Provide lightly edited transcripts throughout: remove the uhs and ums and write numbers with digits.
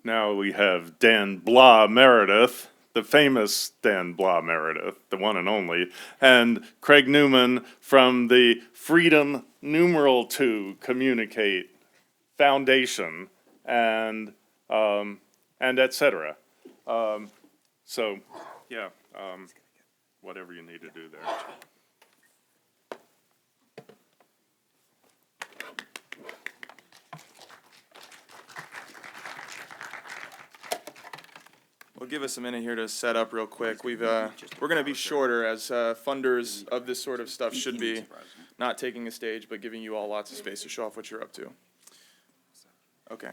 now we have Dan Blah Meredith, the famous Dan Blah Meredith, the one and only, and Craig Newman from the Freedom2Communicate Foundation, and et cetera. So, yeah, whatever you need to do there. We'll give us a minute here to set up real quick. We're going to be shorter, as funders of this sort of stuff should be not taking a stage, but giving you all lots of space to show off what you're up to. Okay.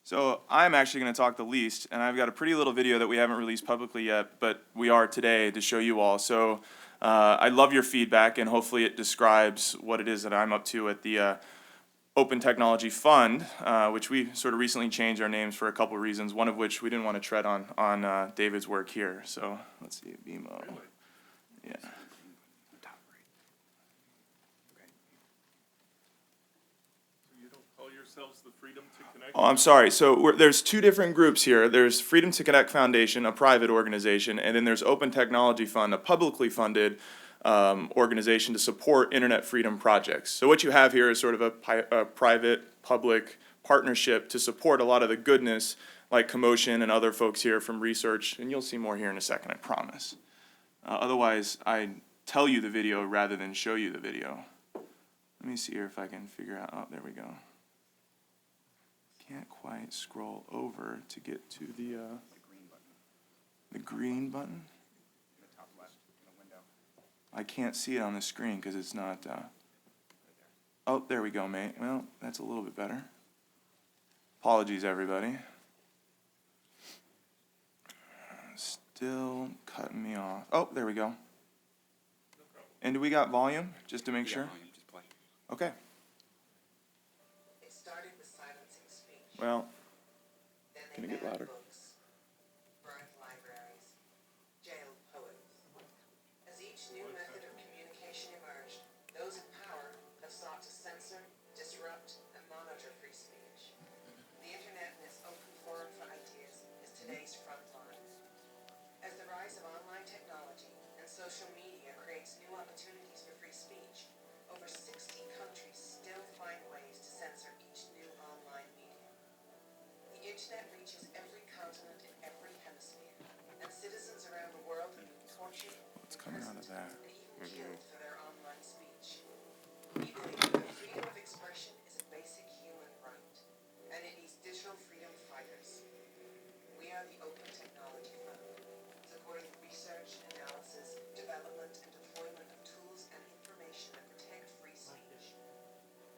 So I'm actually going to talk the least, and I've got a pretty little video that we haven't released publicly yet, but we are today to show you all. So I love your feedback, and hopefully it describes what it is that I'm up to at the Open Technology Fund, which we sort of recently changed our names for a couple of reasons, one of which we didn't want to tread on David's work here. So let's see, BMO. Yeah. You don't call yourselves the Freedom2Connect? Oh, I'm sorry. So there's two different groups here. There's Freedom2Connect Foundation, a private organization, and then there's Open Technology Fund, a publicly funded organization to support internet freedom projects. So what you have here is sort of a private-public partnership to support a lot of the goodness, like Commotion and other folks here from research, and you'll see more here in a second, I promise. Otherwise, I tell you the video rather than show you the video. Let me see here if I can figure out, oh, there we go. Can't quite scroll over to get to the green button. I can't see it on the screen because it's not, oh, there we go, mate. Well, that's a little bit better. Apologies, everybody. Still cutting me off. Oh, there we go. And do we got volume, just to make sure? Okay. It started with silencing speech. Well, Then can they it get banned louder? books, burned libraries, jailed poets. As each new method of communication emerged, those in power have sought to censor, disrupt, and monitor free speech. The internet and its open forum for ideas is today's front line. As the rise of online technology and social media creates new opportunities for free speech, over 60 countries still find ways to censor each new online medium. The internet reaches every continent in every hemisphere, and citizens around the world have been tortured, What's coming out of that? and even killed for their online speech. We believe that freedom of expression is a basic human right, and it needs digital freedom fighters. We are the Open Technology Fund, supporting research, analysis, development, and deployment of tools and information that protect free speech.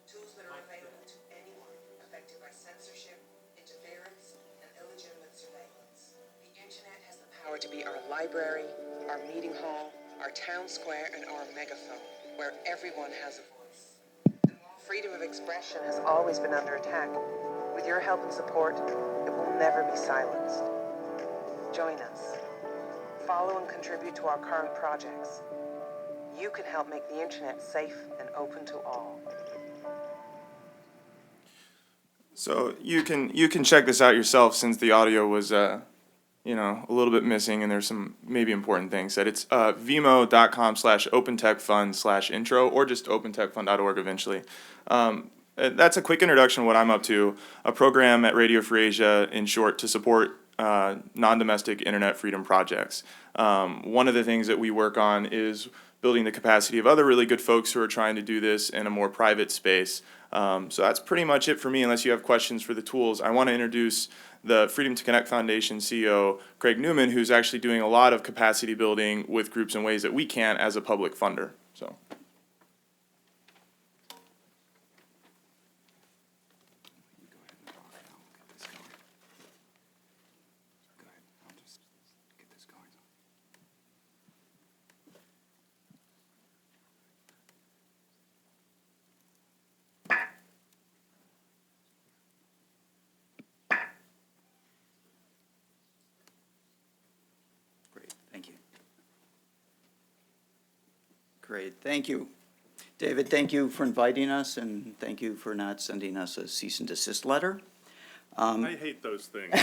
Tools that are available to anyone affected by censorship, interference, and illegitimate surveillance. The internet has the power to be our library, our meeting hall, our town square, and our megaphone, where everyone has a voice. Freedom of expression has always been under attack. With your help and support, it will never be silenced. Join us. Follow and contribute to our current projects. You can help make the internet safe and open to all. So you can check this out yourself, since the audio was a little bit missing, and there's some maybe important things that it's vimo.com/opentechfund/intro, or just opentechfund.org eventually. That's a quick introduction of what I'm up to, a program at Radio Free Asia, in short, to support non-domestic internet freedom projects. One of the things that we work on is building the capacity of other really good folks who are trying to do this in a more private space. So that's pretty much it for me, unless you have questions for the tools. I want to introduce the Freedom2Connect Foundation CEO, Craig Newman, who's actually doing a lot of capacity building with groups in ways that we can't as a public funder. So. Great, thank you. David, thank you for inviting us, and thank you for not sending us a cease and desist letter. I hate those things.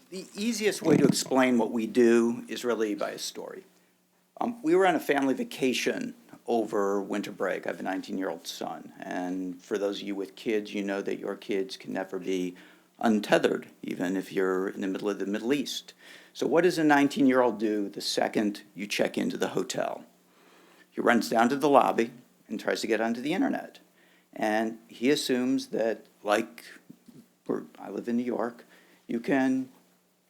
The easiest way to explain what we do is really by a story. We were on a family vacation over winter break. I have a 19-year-old son, and for those of you with kids, you know that your kids can never be untethered, even if you're in the middle of the Middle East. So what does a 19-year-old do the second you check into the hotel? He runs down to the lobby and tries to get onto the internet. And he assumes that, like where I live in New York, you can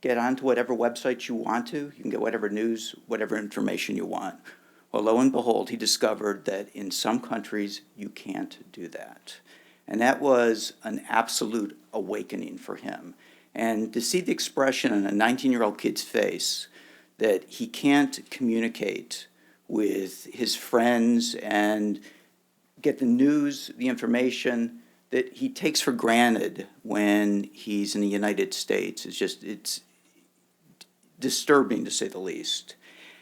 get onto whatever website you want to. You can get whatever news, whatever information you want. Well, lo and behold, he discovered that in some countries you can't do that. And that was an absolute awakening for him. And to see the expression on a 19-year-old kid's face that he can't communicate with his friends and get the news, the information that he takes for granted when he's in the United States, it's disturbing to say the least.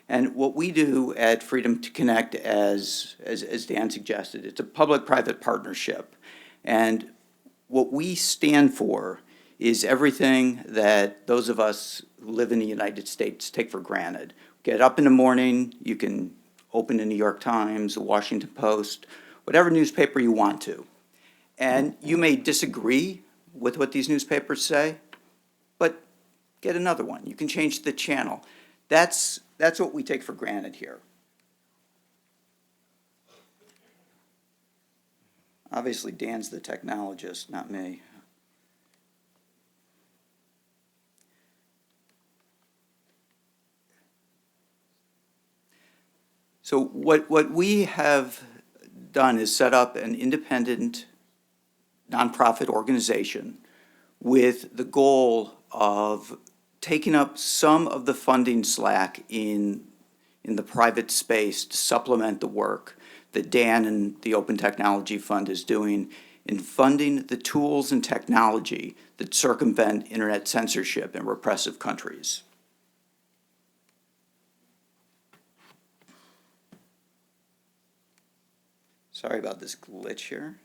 And what we do at Freedom2Connect, as Dan suggested, it's a public-private partnership. And what we stand for is everything that those of us who live in the United States take for granted. Get up in the morning, you can open the New York Times, the Washington Post, whatever newspaper you want to. And you may disagree with what these newspapers say, but get another one. You can change the channel. That's what we take for granted here. Obviously, Dan's the technologist, not me. So what we have done is set up an independent nonprofit organization with the goal of taking up some of the funding slack in the private space to supplement the work that Dan and the Open Technology Fund is doing in funding the tools and technology that circumvent internet censorship in repressive countries. Sorry about this glitch here.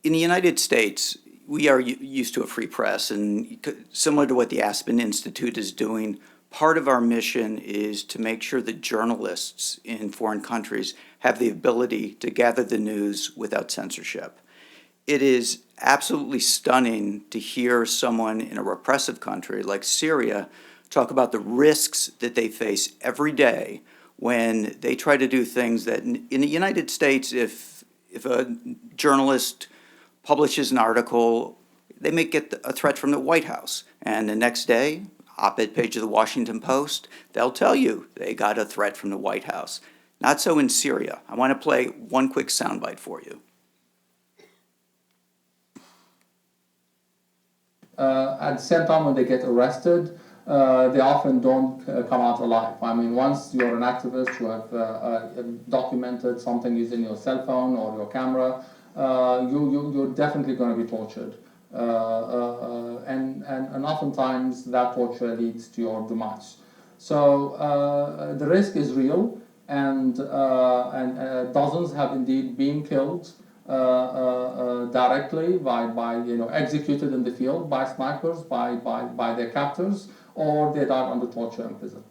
In the United States, we are used to a free press, and similar to what the Aspen Institute is doing, part of our mission is to make sure that journalists in foreign countries have the ability to gather the news without censorship. It is absolutely stunning to hear someone in a repressive country like Syria talk about the risks that they face every day when they try to do things that in the United States, if a journalist publishes an article, they may get a threat from the White House. And the next day, op-ed page of the Washington Post, they'll tell you they got a threat from the White House. Not so in Syria. I want to play one quick soundbite for you. At the same time, when they get arrested, they often don't come out alive. I mean, once you're an activist, you have documented something using your cell phone or your camera, you're definitely going to be tortured. And oftentimes that torture leads to your demise. So the risk is real, and dozens have indeed been killed directly by executed in the field by snipers, by their captors, or they died under torture in prison.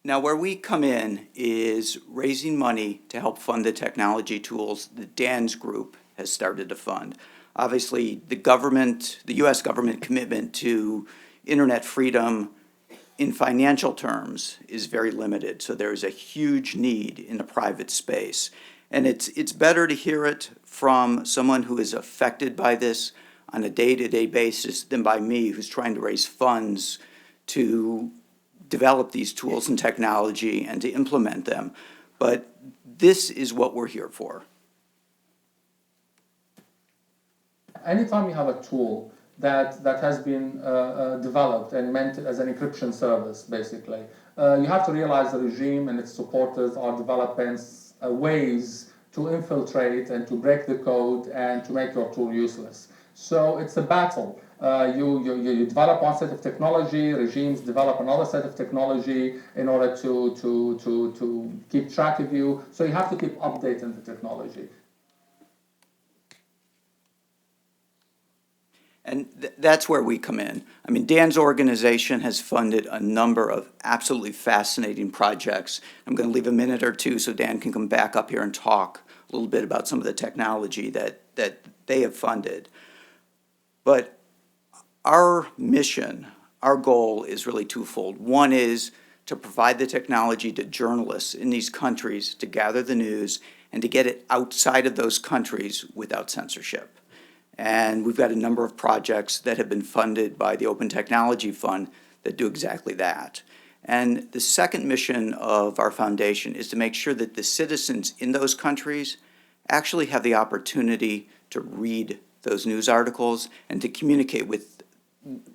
Now, where we come in is raising money to help fund the technology tools that Dan's group has started to fund. Obviously, the U.S. government commitment to internet freedom in financial terms is very limited, so there is a huge need in the private space. And it's better to hear it from someone who is affected by this on a day-to-day basis than by me, who's trying to raise funds to develop these tools and technology and to implement them. But this is what we're here for. Anytime you have a tool that has been developed and meant as an encryption service, basically, you have to realize the regime and its supporters are developing ways to infiltrate and to break the code and to make your tool useless. So it's a battle You develop one set of technology, regimes develop another set of technology in order to keep track of you. So you have to keep updating the technology. And that's where we come in. I mean, Dan's organization has funded a number of absolutely fascinating projects. I'm going to leave a minute or two so Dan can come back up here and talk a little bit about some of the technology that they have funded. But our mission, our goal is really twofold. One is to provide the technology to journalists in these countries to gather the news and to get it outside of those countries without censorship. And we've got a number of projects that have been funded by the Open Technology Fund that do exactly that. And the second mission of our foundation is to make sure that the citizens in those countries actually have the opportunity to read those news articles and to communicate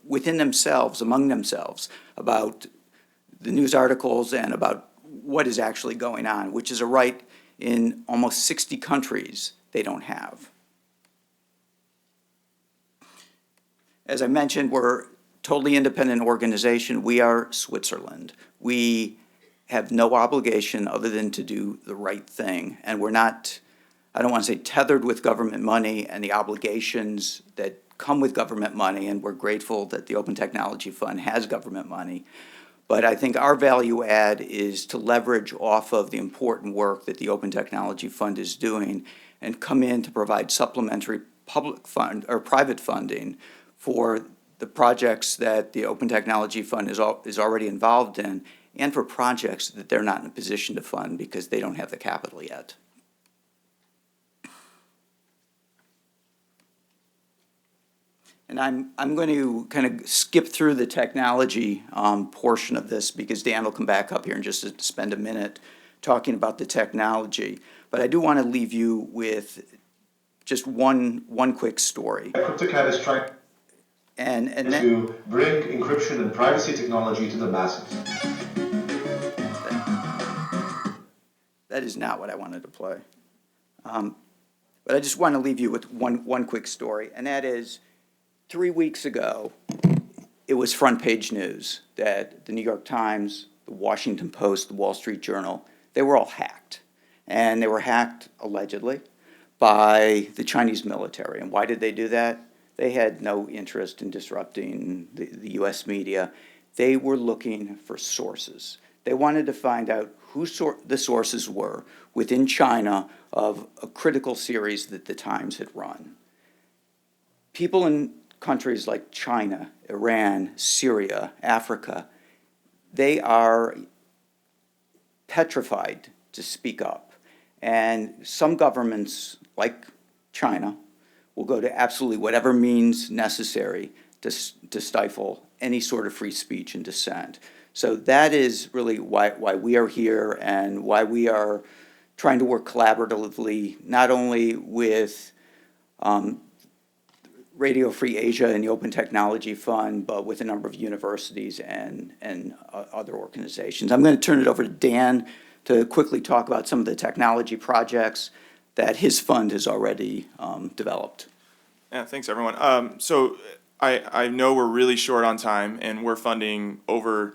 within themselves, among themselves, about the news articles and about what is actually going on, which is a right in almost 60 countries they don't have. As I mentioned, we're a totally independent organization. We are Switzerland. We have no obligation other than to do the right thing. And we're not, I don't want to say tethered with government money and the obligations that come with government money, and we're grateful that the Open Technology Fund has government money. But I think our value add is to leverage off of the important work that the Open Technology Fund is doing and come in to provide supplementary public fund or private funding for the projects that the Open Technology Fund is already involved in, and for projects that they're not in a position to fund because they don't have the capital yet. And I'm going to kind of skip through the technology portion of this because Dan will come back up here and just spend a minute talking about the technology. But I do want to leave you with just one quick story. Cryptocat is trying to bring encryption and privacy technology to the masses. That is not what I wanted to play. But I just want to leave you with one quick story, and that is 3 weeks ago, it was front page news that the New York Times, the Washington Post, the Wall Street Journal, they were all hacked. And they were hacked, allegedly, by the Chinese military. And why did they do that? They had no interest in disrupting the U.S. media. They were looking for sources. They wanted to find out who the sources were within China of a critical series that the Times had run. People in countries like China, Iran, Syria, Africa, they are petrified to speak up. And some governments, like China, will go to absolutely whatever means necessary to stifle any sort of free speech and dissent. So that is really why we are here and why we are trying to work collaboratively, not only with Radio Free Asia and the Open Technology Fund, but with a number of universities and other organizations. I'm going to turn it over to Dan to quickly talk about some of the technology projects that his fund has already developed. Yeah, thanks everyone. So I know we're really short on time, and we're funding over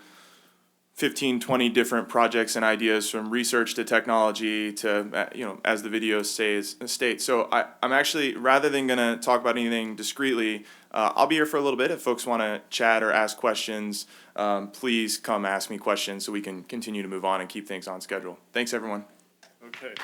15, 20 different projects and ideas, from research to technology to, as the video states. So I'm actually, rather than gonna talk about anything discreetly, I'll be here for a little bit. If folks wanna chat or ask questions, please come ask me questions so we can continue to move on and keep things on schedule. Thanks, everyone. Okay.